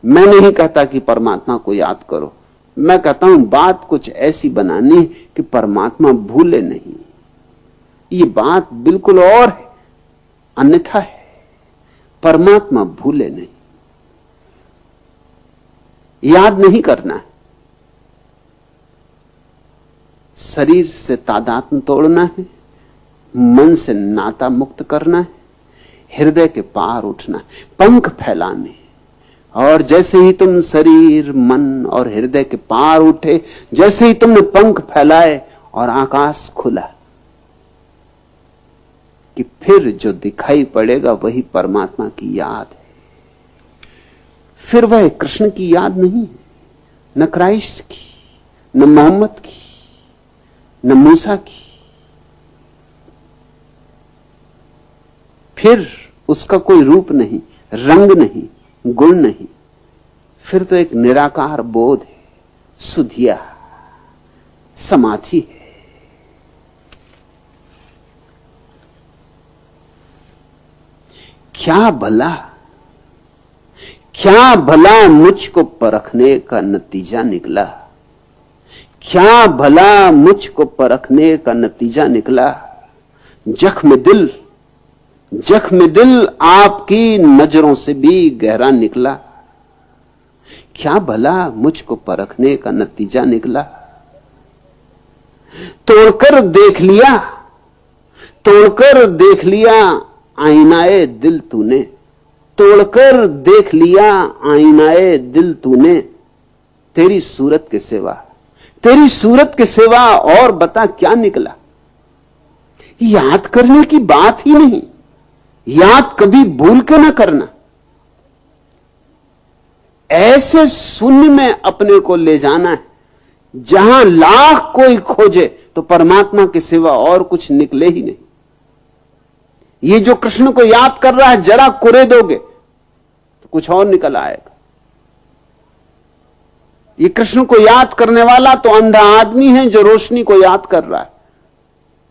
मैं नहीं कहता कि परमात्मा को याद करो, मैं कहता हूं बात कुछ ऐसी बनानी कि परमात्मा भूले नहीं। ये बात बिल्कुल और है, अन्यथा है। परमात्मा भूले नहीं, याद नहीं करना है, शरीर से तादात्म्य तोड़ना है, मन से नाता मुक्त करना है, हृदय के पार उठना है, पंख फैलाने। और जैसे ही तुम शरीर, मन और हृदय के पार उठे, जैसे ही तुमने पंख फैलाए और आकाश खुला, कि फिर जो दिखाई पड़ेगा वही परमात्मा की याद है। फिर वह कृष्ण की याद नहीं, न क्राइस्ट की, न मोहम्मद की, न मूसा की। फिर उसका कोई रूप नहीं, रंग नहीं, गुण नहीं। फिर तो एक निराकार बोध है, सुधिया समाधि है। क्या भला मुझको परखने का नतीजा निकला, क्या भला मुझको परखने का नतीजा निकला। जख्म दिल आपकी नजरों से भी गहरा निकला। क्या भला मुझको परखने का नतीजा निकला। तोड़कर देख लिया आईनाए दिल तूने, तोड़कर देख लिया आईनाए दिल तूने। तेरी सूरत के सिवा और बता क्या निकला। याद करने की बात ही नहीं, याद कभी भूल के ना करना। ऐसे शून्य में अपने को ले जाना है जहां लाख कोई खोजे तो परमात्मा के सिवा और कुछ निकले ही नहीं। ये जो कृष्ण को याद कर रहा है, जरा कुरे दोगे तो कुछ और निकल आएगा। ये कृष्ण को याद करने वाला तो अंधा आदमी है जो रोशनी को याद कर रहा है।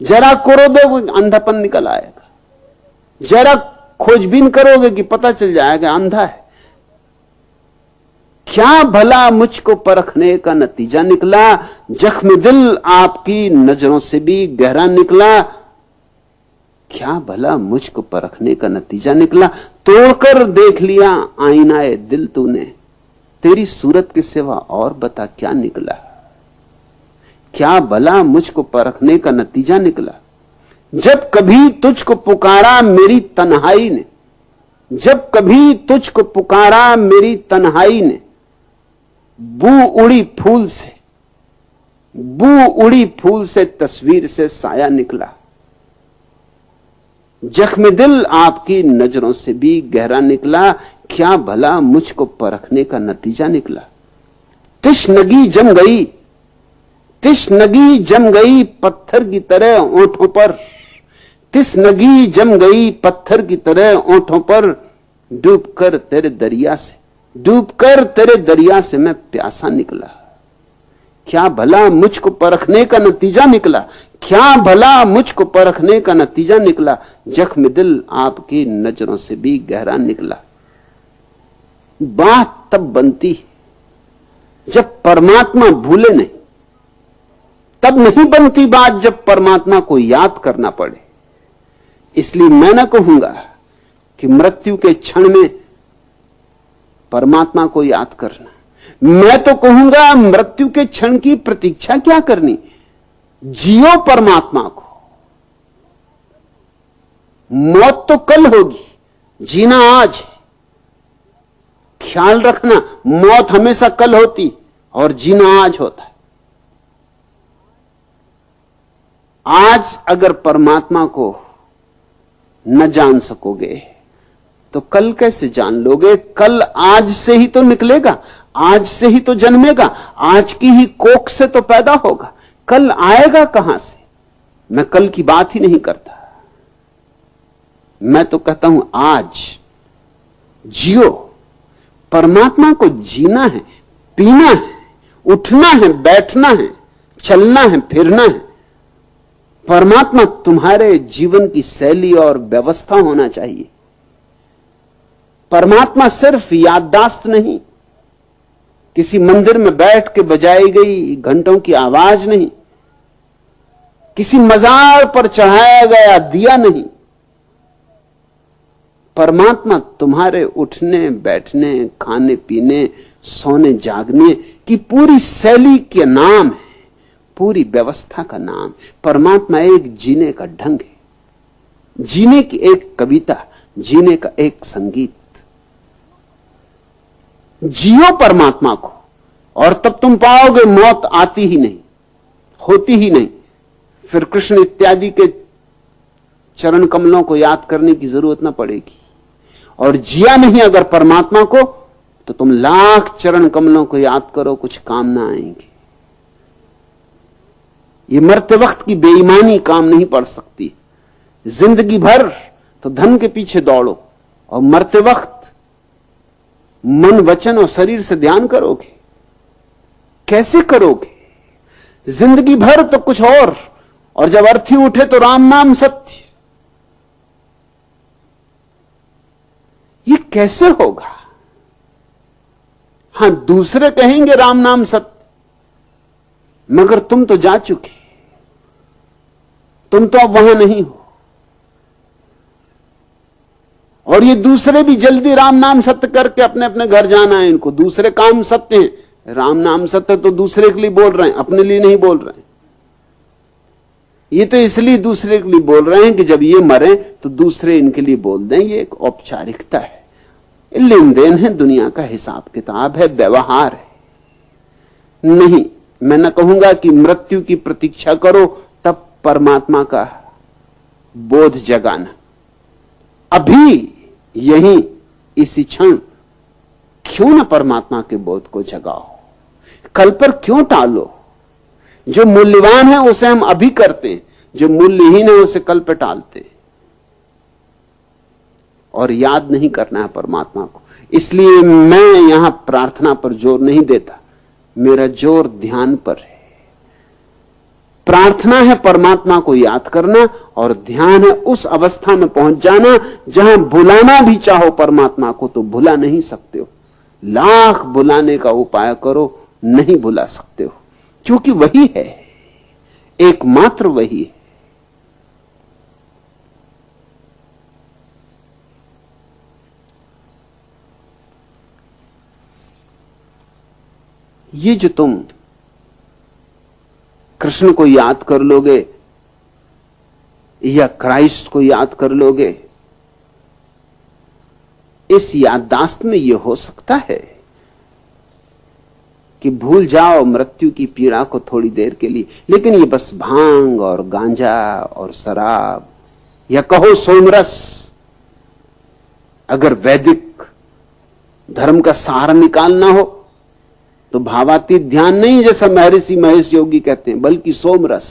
जरा कुरो दोगे अंधापन निकल आएगा, जरा खोजबीन करोगे कि पता चल जाएगा अंधा है। क्या भला मुझको परखने का नतीजा निकला। जख्म दिल आपकी नजरों से भी गहरा निकला। क्या भला मुझको परखने का नतीजा निकला। तोड़कर देख लिया आईनाए दिल तूने। तेरी सूरत के सिवा और बता क्या निकला। क्या भला मुझको परखने का नतीजा निकला। जब कभी तुझको पुकारा मेरी तन्हाई ने, जब कभी तुझको पुकारा मेरी तन्हाई ने, बू उड़ी फूल से तस्वीर से साया निकला। जख्म दिल आपकी नजरों से भी गहरा निकला। क्या भला मुझको परखने का नतीजा निकला। तिश्नगी जम गई पत्थर की तरह ओंठों पर, तिश्नगी जम गई पत्थर की तरह ओंठों पर। डूबकर तेरे दरिया से मैं प्यासा निकला। क्या भला मुझको परखने का नतीजा निकला। क्या भला मुझको परखने का नतीजा निकला। जख्म दिल आपकी नजरों से भी गहरा निकला। बात तब बनती है जब परमात्मा भूले नहीं, तब नहीं बनती बात जब परमात्मा को याद करना पड़े। इसलिए मैं न कहूंगा कि मृत्यु के क्षण में परमात्मा को याद करना। मैं तो कहूंगा मृत्यु के क्षण की प्रतीक्षा क्या करनी। जियो परमात्मा को। मौत तो कल होगी, जीना आज है। ख्याल रखना, मौत हमेशा कल होती और जीना आज होता है। आज अगर परमात्मा को न जान सकोगे तो कल कैसे जान लोगे। कल आज से ही तो निकलेगा, आज से ही तो जन्मेगा, आज की ही कोख से तो पैदा होगा। कल आएगा कहां से। मैं कल की बात ही नहीं करता, मैं तो कहता हूं आज जियो। परमात्मा को जीना है, पीना है, उठना है, बैठना है, चलना है, फिरना है। परमात्मा तुम्हारे जीवन की शैली और व्यवस्था होना चाहिए। परमात्मा सिर्फ याददाश्त नहीं, किसी मंदिर में बैठ के बजाई गई घंटों की आवाज नहीं, किसी मजार पर चढ़ाया गया दिया नहीं। परमात्मा तुम्हारे उठने बैठने, खाने पीने, सोने जागने की पूरी शैली के नाम है, पूरी व्यवस्था का नाम। परमात्मा एक जीने का ढंग है, जीने की एक कविता, जीने का एक संगीत। जियो परमात्मा को, और तब तुम पाओगे मौत आती ही नहीं, होती ही नहीं। फिर कृष्ण इत्यादि के चरण कमलों को याद करने की जरूरत ना पड़ेगी। और जिया नहीं अगर परमात्मा को, तो तुम लाख चरण कमलों को याद करो, कुछ काम ना आएंगे। ये मरते वक्त की बेईमानी काम नहीं पड़ सकती। जिंदगी भर तो धन के पीछे दौड़ो, और मरते वक्त मन, वचन और शरीर से ध्यान करोगे? कैसे करोगे? जिंदगी भर तो कुछ और जब अर्थी उठे तो राम नाम सत्य। ये कैसे होगा? हां, दूसरे कहेंगे राम नाम सत्य, मगर तुम तो जा चुके, तुम तो अब वहां नहीं हो। और ये दूसरे भी जल्दी राम नाम सत्य करके अपने अपने घर जाना है इनको। दूसरे काम सत्य हैं, राम नाम सत्य तो दूसरे के लिए बोल रहे हैं, अपने लिए नहीं बोल रहे हैं। ये तो इसलिए दूसरे के लिए बोल रहे हैं कि जब ये मरे तो दूसरे इनके लिए बोल दें। ये एक औपचारिकता है, लेन देन है, दुनिया का हिसाब किताब है, व्यवहार है। नहीं, मैं न कहूंगा कि मृत्यु की प्रतीक्षा करो तब परमात्मा का बोध जगाना। अभी यहीं इसी क्षण क्यों न परमात्मा के बोध को जगाओ? कल पर क्यों टालो? जो मूल्यवान है उसे हम अभी करते हैं, जो मूल्यहीन है उसे कल पे टालते हैं। और याद नहीं करना है परमात्मा को। इसलिए मैं यहां प्रार्थना पर जोर नहीं देता, मेरा जोर ध्यान पर है। प्रार्थना है परमात्मा को याद करना, और ध्यान है उस अवस्था में पहुंच जाना जहां बुलाना भी चाहो परमात्मा को तो बुला नहीं सकते हो। लाख बुलाने का उपाय करो, नहीं बुला सकते हो, क्योंकि वही है, एकमात्र वही है। ये जो तुम कृष्ण को याद कर लोगे या क्राइस्ट को याद कर लोगे, इस याददाश्त में यह हो सकता है कि भूल जाओ मृत्यु की पीड़ा को थोड़ी देर के लिए, लेकिन ये बस भांग और गांजा और शराब या कहो सोमरस। अगर वैदिक धर्म का सार निकालना हो तो भावातीत ध्यान नहीं, जैसा महर्षि महेश योगी कहते हैं, बल्कि सोमरस।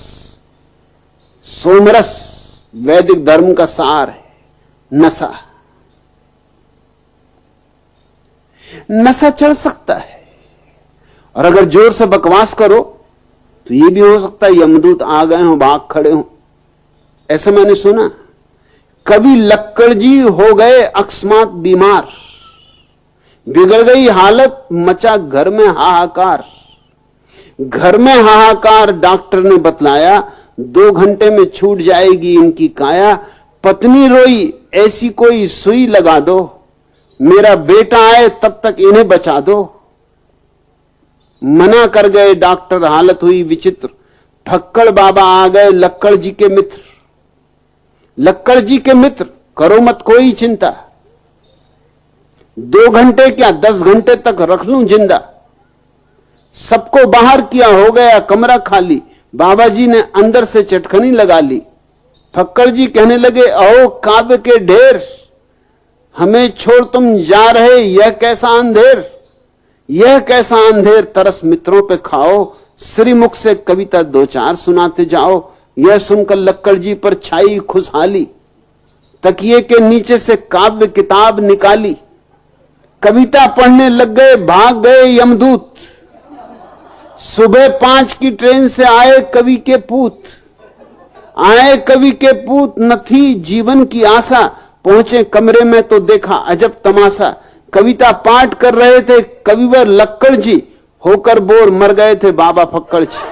सोमरस वैदिक धर्म का सार है। नशा, नशा चढ़ सकता है, और अगर जोर से बकवास करो तो यह भी हो सकता है यमदूत आ गए हो, भाग खड़े हो। ऐसा मैंने सुना। कवि लक्कड़ जी हो गए अकस्मात बीमार, बिगड़ गई हालत, मचा घर में हाहाकार। घर में हाहाकार, डॉक्टर ने बतलाया 2 घंटे में छूट जाएगी इनकी काया। पत्नी रोई, ऐसी कोई सुई लगा दो, मेरा बेटा आए तब तक इन्हें बचा दो। मना कर गए डॉक्टर, हालत हुई विचित्र। फक्कड़ बाबा आ गए लक्कड़ जी के मित्र। लक्कड़ जी के मित्र, करो मत कोई चिंता, 2 घंटे क्या 10 घंटे तक रख लूं जिंदा। सबको बाहर किया, हो गया कमरा खाली। बाबा जी ने अंदर से चटखनी लगा ली। फक्कड़ जी कहने लगे, आओ काव्य के ढेर, हमें छोड़ तुम जा रहे, यह कैसा अंधेर, यह कैसा अंधेर, तरस मित्रों पे खाओ। श्रीमुख से कविता 2-4 सुनाते जाओ। यह सुनकर लक्कड़ जी पर छाई खुशहाली। तकिए के नीचे से काव्य किताब निकाली। कविता पढ़ने लग गए, भाग गए यमदूत। सुबह 5 की ट्रेन से आए कवि के पूत। आए कवि के पूत, न थी जीवन की आशा, पहुंचे कमरे में तो देखा अजब तमाशा। कविता पाठ कर रहे थे कविवर लक्कड़ जी, होकर बोर मर गए थे बाबा फक्कड़ जी।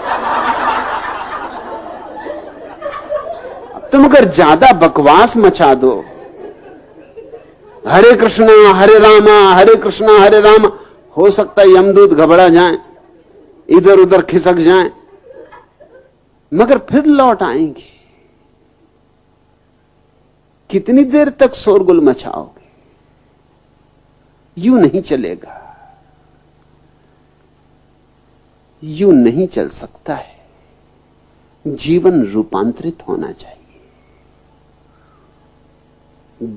तुम अगर ज्यादा बकवास मचा दो, हरे कृष्णा हरे रामा हरे कृष्णा हरे रामा, हो सकता है यमदूत घबरा जाएं, इधर उधर खिसक जाएं, मगर फिर लौट आएंगे। कितनी देर तक शोरगुल मचाओगे? यूं नहीं चलेगा, यूं नहीं चल सकता है। जीवन रूपांतरित होना चाहिए।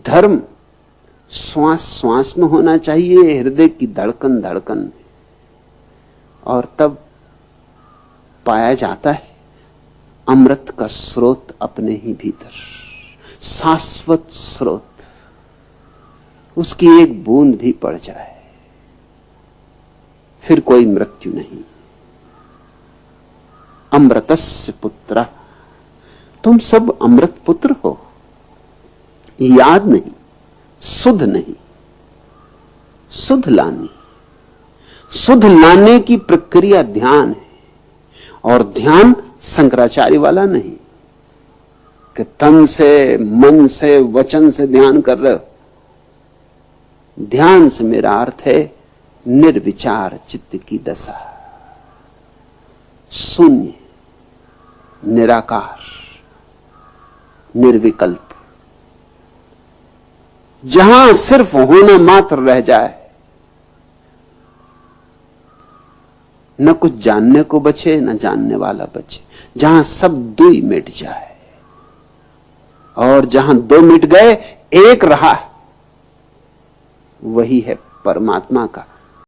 धर्म श्वास श्वास में होना चाहिए, हृदय की धड़कन धड़कन में, और तब पाया जाता है अमृत का स्रोत अपने ही भीतर, शाश्वत स्रोत। उसकी एक बूंद भी पड़ जाए फिर कोई मृत्यु नहीं। अमृतस्य पुत्र, तुम सब अमृत पुत्र हो। याद नहीं, सुध नहीं, सुध लानी। सुध लाने की प्रक्रिया ध्यान है, और ध्यान शंकराचार्य वाला नहीं कि तन से मन से वचन से ध्यान कर रहे हो। ध्यान से मेरा अर्थ है निर्विचार चित्त की दशा, शून्य, निराकार, निर्विकल्प, जहां सिर्फ होना मात्र रह जाए, न कुछ जानने को बचे न जानने वाला बचे, जहां सब दो ही मिट जाए, और जहां दो मिट गए एक रहा, वही है परमात्मा का